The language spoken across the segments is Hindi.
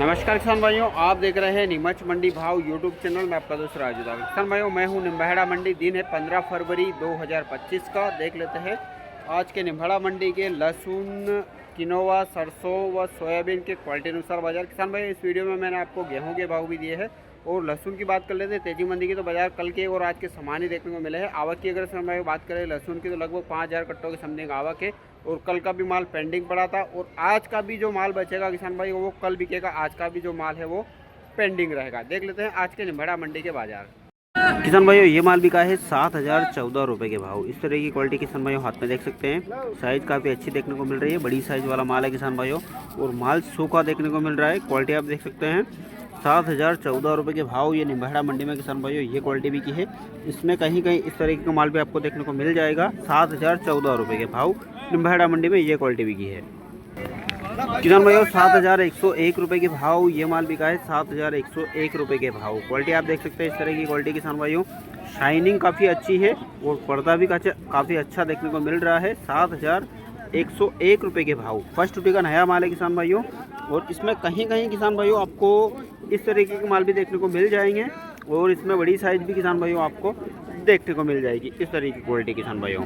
नमस्कार किसान भाइयों, आप देख रहे हैं नीमच मंडी भाव यूट्यूब चैनल में। आपका दोस्त राजू दागा। किसान भाइयों, मैं हूं निम्बाहेड़ा मंडी। दिन है 15 फरवरी 2025 का। देख लेते हैं आज के निम्बाहेड़ा मंडी के लहसुन, किनोवा, सरसों व सोयाबीन के क्वालिटी अनुसार बाजार। किसान भाई, इस वीडियो में मैंने आपको गेहूं के भाव भी दिए हैं और लहसुन की बात कर लेते हैं तेजी मंदी की। तो बाजार कल के और आज के समान ही देखने को मिले हैं। आवक की अगर समय बात करें लहसुन की, तो लगभग 5000 कट्टों के समथिंग आवक है और कल का भी माल पेंडिंग पड़ा था और आज का भी जो माल बचेगा किसान भाई वो कल बिकेगा। आज का भी जो माल है वो पेंडिंग रहेगा। देख लेते हैं आज के निम्बाहेड़ा मंडी के बाजार। किसान भाइयों, ये माल बिका है 7014 रुपये के भाव। इस तरह की क्वालिटी किसान भाइयों हाथ में देख सकते हैं। साइज़ काफ़ी अच्छी देखने को मिल रही है, बड़ी साइज़ वाला माल है किसान भाइयों और माल सूखा देखने को मिल रहा है। क्वालिटी आप देख सकते हैं 7014 रुपये के भाव ये निम्बाहेड़ा मंडी में किसान भाइयों ये क्वालिटी बिकी है। इसमें कहीं कहीं इस तरीके का माल भी आपको देखने को मिल जाएगा। 7014 रुपये के भाव निम्बाहेड़ा मंडी में ये क्वालिटी बिकी है। किसान भाइयों, 7101 रुपये के भाव ये माल बिका है। 7101 रुपये के भाव। क्वालिटी आप देख सकते हैं इस तरह की क्वालिटी किसान भाइयों। शाइनिंग काफ़ी अच्छी है और पर्दा भी काफ़ी अच्छा देखने को मिल रहा है। 7101 रुपये के भाव। फर्स्ट टूटी का नया माल है किसान भाइयों और इसमें कहीं कहीं किसान भाइयों आपको इस तरीके के माल भी देखने को मिल जाएंगे और इसमें बड़ी साइज़ भी किसान भाइयों आपको देखने को मिल जाएगी। इस तरीके की क्वालिटी किसान भाइयों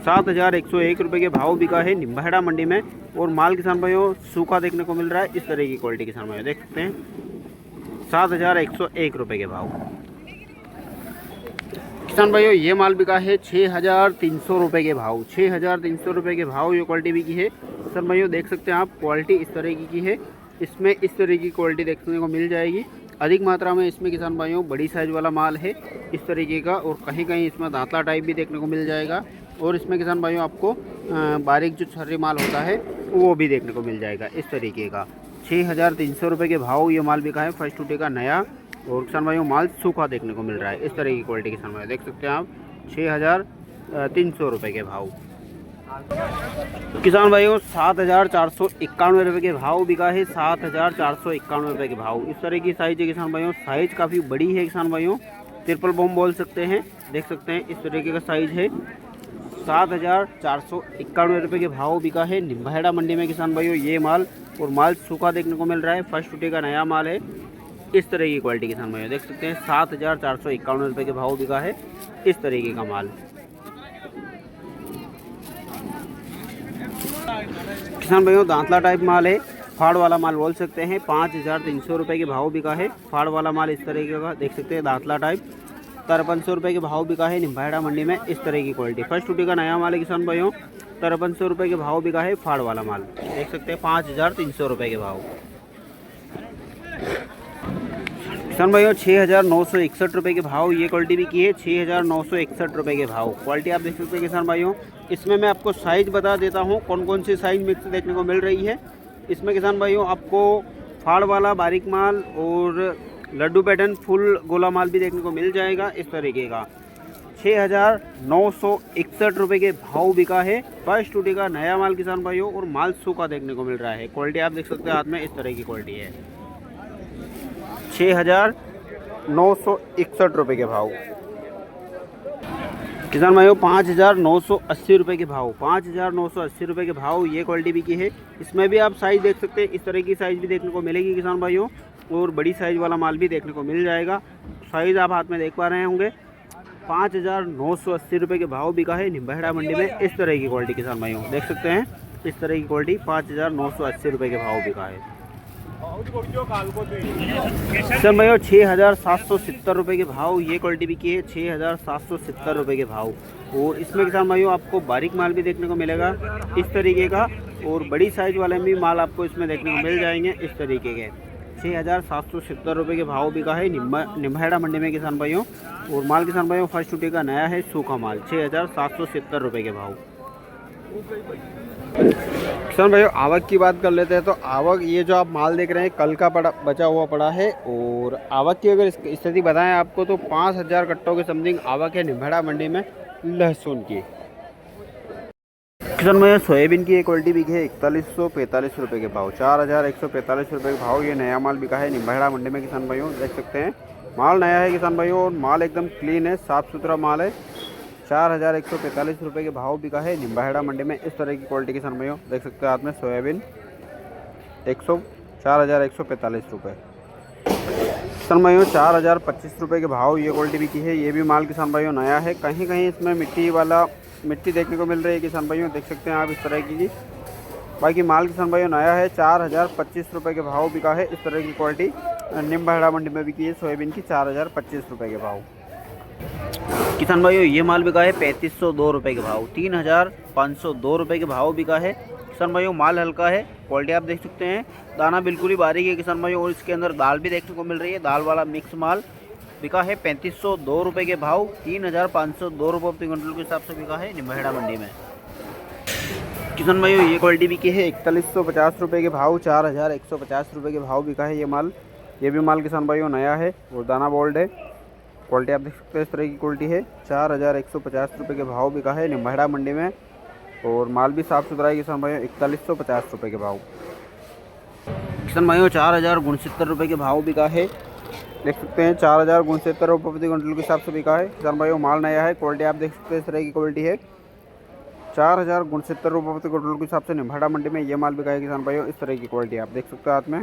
7101 रुपये के भाव बिका है निम्बाहेड़ा मंडी में और माल किसान भाइयों सूखा देखने को मिल रहा है। इस तरह की क्वालिटी किसान भाइयों देख सकते हैं 7101 रुपये के भाव। किसान भाइयों, ये माल बिका है 6300 रुपये के भाव। 6300 रुपये के भाव ये क्वालिटी बिकी है किसान भाइयों। देख सकते हैं आप, क्वालिटी इस तरीके की है। इसमें इस तरह की क्वालिटी देखने को मिल जाएगी। अधिक मात्रा में इसमें किसान भाइयों बड़ी साइज़ वाला माल है इस तरीके का और कहीं कहीं इसमें दांतला टाइप भी देखने को मिल जाएगा और इसमें किसान भाइयों आपको बारीक जो छर्री माल होता है वो भी देखने को मिल जाएगा इस तरीके का। 6300 रुपये के भाव ये माल बिका है। फर्स्ट टूटे का नया और किसान भाइयों माल सूखा देखने को मिल रहा है। इस तरह की क्वालिटी किसान भाइयों देख सकते हैं आप 6300 रुपये के भाव। किसान भाइयों, 7491 रुपये के भाव बिका है। 7491 रुपये के भाव। इस तरह की साइज़ है किसान भाइयों। साइज़ काफ़ी बड़ी है किसान भाइयों, ट्रिपल बम बोल सकते हैं। देख सकते हैं इस तरीके का साइज़ है। 7491 रुपये के भाव बिका है निम्बाहेड़ा मंडी में किसान भाइयों ये माल और माल सूखा देखने को मिल रहा है। फर्स्ट टूटे का नया माल है। इस तरह की क्वालिटी किसान भाइयों देख सकते हैं 7451 रुपये के भाव बिका है इस तरीके का माल। किसान भाइयों, दांतला टाइप माल है, फाड़ वाला माल बोल सकते हैं। 5300 रुपये के भाव बिका है। फाड़ वाला माल इस तरीके का देख सकते हैं, दांतला टाइप। 5300 रुपये के भाव बिका है निम्बाहेड़ा मंडी में इस तरह की क्वालिटी। फर्स्ट टूटी का नया माल है किसान भाइयों। 5300 रुपये के भाव बिका है फाड़ वाला माल। देख सकते हैं 5300 रुपये के भाव। किसान भाइयों, 6961 रुपये के भाव ये क्वालिटी भी की है। 6961 रुपये के भाव। क्वालिटी आप देख सकते हैं किसान भाइयों। इसमें मैं आपको साइज़ बता देता हूँ कौन कौन सी साइज़ मिक्स देखने को मिल रही है। इसमें किसान भाइयों आपको फाड़ वाला बारीक माल और लड्डू पैटर्न फुल गोला माल भी देखने को मिल जाएगा इस तरीके का। 6961 रुपये के भाव बिका है। फर्स्ट टूटी का नया माल किसान भाइयों और माल सूखा देखने को मिल रहा है। क्वालिटी आप देख सकते हैं हाथ में इस तरह की क्वालिटी है। 6961 रुपये के भाव। किसान भाइयों, 5980 रुपये के भाव। 5980 रुपये के भाव ये क्वालिटी बिकी है। इसमें भी आप साइज़ देख सकते हैं, इस तरह की साइज़ भी देखने को मिलेगी किसान भाइयों और बड़ी साइज़ वाला माल भी देखने को मिल जाएगा। साइज़ आप हाथ में देख पा रहे होंगे। 5980 रुपये के भाव बिका है निम्बाहेड़ा मंडी में इस तरह की क्वालिटी किसान भाइयों देख सकते हैं। इस तरह की क्वालिटी 5980 रुपये के भाव बिका है। किसान भाइयों, 6770 रुपये के भाव ये क्वालिटी बिकी है। 6770 रुपये के भाव और इसमें किसान भाइयों आपको बारीक माल भी देखने को मिलेगा इस तरीके का और बड़ी साइज़ वाले भी माल आपको इसमें देखने को मिल जाएंगे इस तरीके के। 6770 रुपये के भाव बिका है निम्बाहेड़ा मंडी में किसान भाइयों और माल किसान भाइयों फर्स्ट टूटी का नया है सूखा माल। 6770 रुपये के भाव। किसान भाइयों, आवक की बात कर लेते हैं तो आवक ये जो आप माल देख रहे हैं कल का बचा हुआ पड़ा है और आवक की अगर स्थिति बताएं आपको तो 5000 कट्टों के समथिंग आवक है निम्बाहेड़ा मंडी में लहसुन की। किसान भाइयों, सोयाबीन की एक क्वालिटी बिकी है 4145 रुपये के भाव। 4145 रुपये के भाव ये नया माल बिका है निम्बाहेड़ा मंडी में किसान भाइयों देख सकते हैं। माल नया है किसान भाइयों और माल एकदम क्लीन है, साफ़ सुथरा माल है। 4145 रुपये के भाव बिका है निम्बाहेड़ा मंडी में इस तरह की क्वालिटी किसान भाइयों देख सकते हैं। हाथ में सोयाबीन 4,145 रुपये। किसान भाइयों 4,025 रुपये के भाव ये क्वालिटी बिकी है। ये भी माल किसान भाइयों नया है। कहीं कहीं इसमें मिट्टी देखने को मिल रही है किसान भाइयों, देख सकते हैं आप इस तरह की। बाकी माल किसान भाइयों नया है। 4,025 रुपये के भाव बिका है इस तरह की क्वालिटी। निम्बहड़ा मंडी में बिकी है सोयाबीन की 4,025 रुपये के भाव। किसान भाइयों ये माल बिका है 3,502 रुपये के भाव। 3,502 रुपये के भाव बिका है किसान भाइयों। माल हल्का है, क्वालिटी आप देख सकते हैं। दाना बिल्कुल ही बारीक है किसान भाइयों, और इसके अंदर दाल भी देखने को मिल रही है। दाल वाला मिक्स माल बिका है 3,502 रुपये के भाव। 3,502 रुपये प्रति क्विंटल के हिसाब से बिका है निम्बहड़ा मंडी में। किसान भाइयों ये क्वालिटी बिकी है 4150 रुपये के भाव। 4,150 रुपये के भाव बिका है ये माल। ये भी माल किसान भाइयों नया है और दाना बोल्ड है। क्वालिटी आप देख सकते हैं इस तरह की क्वालिटी है। 4,150 रुपये के भाव बिका है निम्बहड़ा मंडी में, और माल भी साफ़ सुथरा है किसान भाइयों। 4150 रुपये के भाव। किसान भाइयों 4,069 रुपये के भाव बिका है, देख सकते हैं। 4,069 रुपये प्रति क्विंटल के हिसाब से बिका है किसान भाइयों। माल नया है, क्वालिटी आप देख सकते हैं इस तरह की क्वालिटी है। 4,069 रुपये प्रति क्विंटल के हिसाब से निम्बहड़ा मंडी में ये माल बिका है किसान भाइयों। इस तरह की क्वालिटी आप देख सकते हैं हाथ में।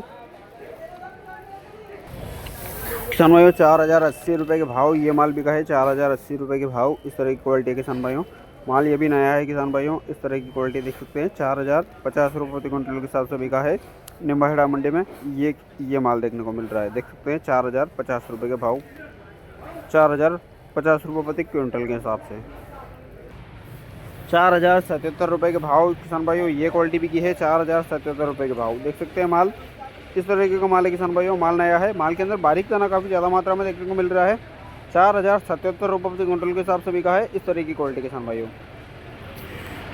किसान भाइयों 4,080 रुपये के भाव ये माल बिका है। 4,080 रुपये के भाव इस तरह की क्वालिटी है किसान भाइयों। माल ये भी नया है किसान भाइयों। इस तरह की क्वालिटी देख सकते हैं। 4,050 रुपये प्रति क्विंटल के हिसाब से बिका है निम्बहड़ा मंडी में। ये माल देखने को मिल रहा है, देख सकते हैं। 4,050 रुपये के भाव। 4,050 रुपये प्रति क्विंटल के हिसाब से। 4,077 रुपये के भाव किसान भाइयों ये क्वालिटी बिकी है। 4,077 रुपये के भाव देख सकते हैं। माल इस तरीके का माल है किसान भाइयों। माल नया है, माल के अंदर बारीक दाना काफ़ी ज़्यादा मात्रा में देखने को मिल रहा है। 4,077 रुपये प्रति क्विंटल के हिसाब से बिका है इस तरह की क्वालिटी किसान भाइयों।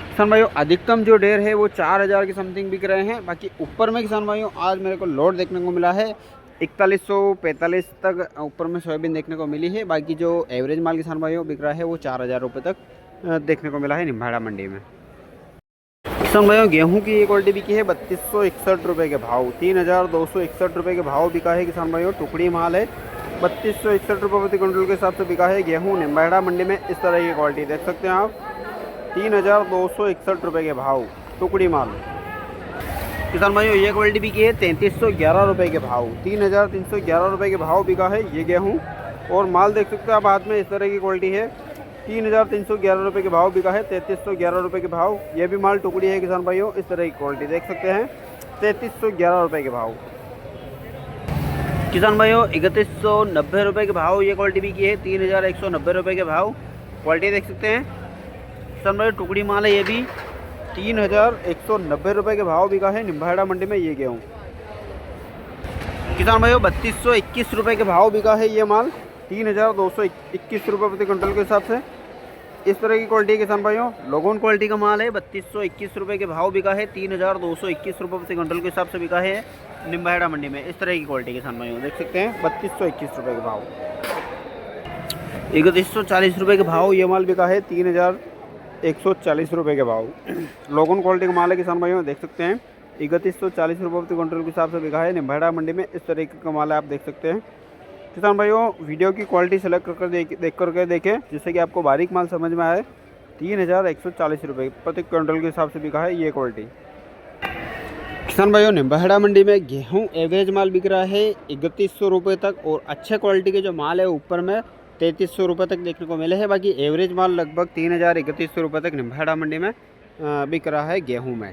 किसान भाइयों अधिकतम जो डेयर है वो 4,000 की समथिंग बिक रहे हैं। बाकी ऊपर में किसान भाइयों आज मेरे को लोड देखने को मिला है 4145 तक ऊपर में सोयाबीन देखने को मिली है। बाकी जो एवरेज माल किसान भाइयों बिक रहा है वो 4,000 रुपये तक देखने को मिला है निम्बहड़ा मंडी में। किसान भाइयों गेहूं की ये क्वालिटी बिकी है 3,261 रुपये के भाव। 3,261 रुपये के भाव बिका है किसान भाइयों। टुकड़ी माल है। 3,261 रुपये प्रति क्विंटल के हिसाब से बिका है गेहूं निम्बहड़ा मंडी में। इस तरह की क्वालिटी देख सकते हैं आप। 3,261 रुपये के भाव टुकड़ी माल। किसान भाइयों ये क्वालिटी बिकी है 3,311 रुपये के भाव। 3,311 रुपये के भाव बिका है ये गेहूं, और माल देख सकते हैं आप हाथ में इस तरह की क्वालिटी है। 3,311 रुपये के भाव बिका है। 3,311 रुपये के भाव ये भी माल टुकड़ी है किसान भाइयों। इस तरह की क्वालिटी देख सकते हैं। 3,311 रुपये के भाव। किसान भाइयों 3,190 रुपये के भाव ये क्वालिटी बिकी है। 3,190 रुपये के भाव क्वालिटी देख सकते हैं किसान भाइयों। टुकड़ी माल है ये भी। 3,190 रुपये के भाव बिका है निम्बहड़ा मंडी में ये गेहूँ। किसान भाइयों 3,221 रुपये के भाव बिका है ये माल। 3,221 रुपये प्रति क्विंटल के हिसाब से इस तरह की क्वालिटी किसान भाइयों। लोगोन क्वालिटी का माल है। 3,221 रुपये के भाव बिका है। 3,221 रुपये प्रति क्विंटल के हिसाब से बिका है निम्बहड़ा मंडी में। इस तरह की क्वालिटी किसान भाइयों देख सकते हैं। 3,221 रुपये के भाव। 3,140 रुपये के भाव ये माल बिका है। 3,140 रुपये के भाव। लोगोन क्वालिटी का माल है किसान भाइयों देख सकते हैं। 3,140 रुपये प्रति क्विंटल के हिसाब से बिका है निम्बहड़ा मंडी में। इस तरीके का माल है आप देख सकते हैं किसान भाइयों। वीडियो की क्वालिटी सेलेक्ट कर देख करके देखें जिससे कि आपको बारीक माल समझ में आए। 3,140 रुपये प्रति क्विंटल के हिसाब से बिका है ये क्वालिटी। किसान भाइयों निम्बहड़ा मंडी में गेहूं एवरेज माल बिक रहा है 3,100 रुपये तक, और अच्छे क्वालिटी के जो माल है ऊपर में 3,300 रुपये तक देखने को मिले हैं। बाकी एवरेज माल लगभग 3,300 रुपये तक निम्बहड़ा मंडी में बिक रहा है गेहूँ में।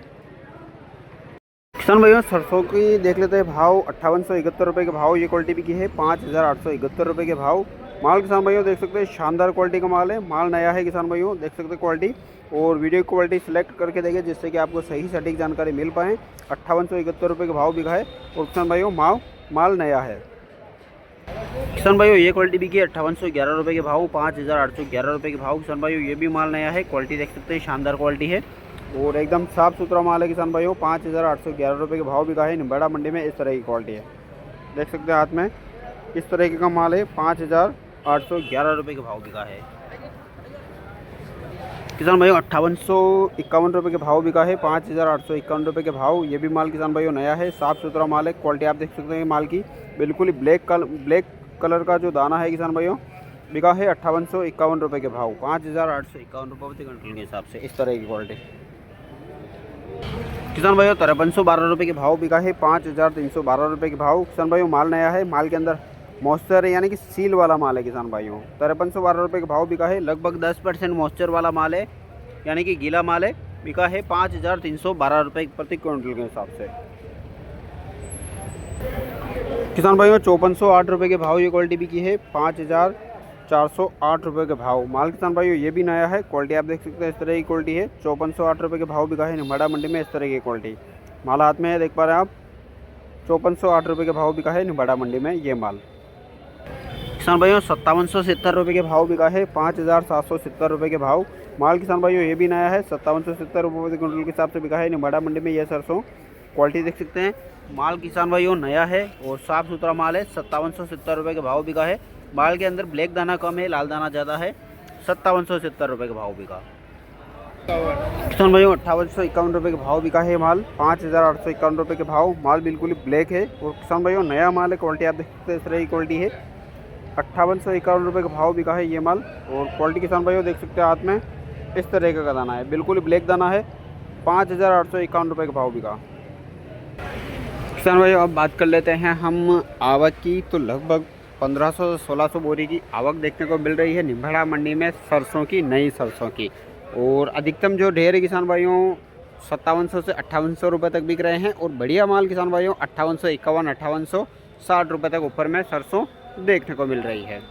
किसान भाइयों सरसों की देख लेते हैं भाव। 5,871 रुपये के भाव ये क्वालिटी बिकी है। 5,871 रुपये के भाव। माल किसान भाइयों देख सकते हैं शानदार क्वालिटी का माल है। माल नया है किसान भाइयों देख सकते हैं क्वालिटी, और वीडियो क्वालिटी सेलेक्ट करके देखें जिससे कि आपको सही सटीक जानकारी मिल पाए। 5,871 रुपये के भाव बिका है, और किसान भाइयों माल नया है। किसान भाइयों ये क्वालिटी बिकी है 5,811 रुपये के भाव। 5,811 रुपये के भाव किसान भाइयों ये भी माल नया है। क्वालिटी देख सकते हैं शानदार क्वालिटी है, और एकदम साफ़ सुथरा माल है किसान भाइयों। 5,811 रुपये के भाव बिका है निम्बहड़ा मंडी में। इस तरह की क्वालिटी है देख सकते हैं हाथ में इस तरह का माल है। 5,811 रुपये के भाव बिका है किसान भाइयों। 5,851 रुपये के भाव बिका है। 5,851 रुपये के भाव ये भी माल किसान भाइयों नया है। साफ़ सुथरा माल है। क्वालिटी आप देख सकते हैं माल की बिल्कुल ही ब्लैक कलर का जो दाना है किसान भाइयों बिका है 5,851 रुपये के भाव। 5,851 रुपये प्रति क्विंटल के हिसाब से इस तरह की क्वालिटी। किसान भाइयों 5312 रुपये के भाव बिका है, 5312 रुपये के भाव। किसान भाइयों माल नया है, माल के अंदर मॉइस्चर है यानी कि सील वाला माल है। किसान भाइयों 5312 रुपये के भाव बिका है, लगभग 10% मॉइस्चर वाला माल है यानी कि गीला माल है। बिका है 5312 रुपये प्रति क्विंटल के हिसाब से। किसान भाइयों 5408 रुपये के भाव ये क्वालिटी बिकी है, 5408 रुपये के भाव। माल किसान भाइयों ये भी नया है, क्वालिटी आप देख सकते हैं इस तरह की क्वालिटी है। 5408 रुपये के भाव बिका है निम्बाड़ा मंडी में इस तरह की क्वालिटी। माल हाथ में है, देख पा रहे हैं आप। 5408 रुपये के भाव बिका है निम्बाड़ा मंडी में ये माल। किसान भाइयों 5770 रुपये के भाव बिका है, 5770 रुपये के भाव। माल किसान भाइयों ये भी नया है, 5770 रुपये प्रति क्विंटल के हिसाब से बिका है निम्बाड़ा मंडी में। यह सरसों क्वालिटी देख सकते हैं। माल किसान भाइयों नया है और साफ़ सुथरा माल है। 5770 रुपये के भाव बिका है। माल के अंदर ब्लैक दाना कम है, लाल दाना ज़्यादा है। 5770 रुपये के भाव बिका। किसान भाइयों 5851 रुपये के भाव बिका है माल, 5851 रुपये के भाव। माल बिल्कुल ही ब्लैक है और किसान भाइयों नया माल है, क्वालिटी आप देख सकते हैं इस तरह की क्वालिटी है। 5851 रुपये का भाव बिका है ये माल और क्वालिटी किसान भाइयों देख सकते हैं हाथ में इस तरह का दाना है, बिल्कुल ही ब्लैक दाना है। 5851 रुपये का भाव बिका। किसान भाइयों अब बात कर लेते हैं हम आवक की। तो लगभग 1500 से 1600 बोरी की आवक देखने को मिल रही है निम्बाड़ा मंडी में सरसों की, नई सरसों की। और अधिकतम जो ढेर है किसान भाइयों 5700 से 5800 रुपये तक बिक रहे हैं और बढ़िया माल किसान भाइयों 5851, 5860 रुपये तक ऊपर में सरसों देखने को मिल रही है।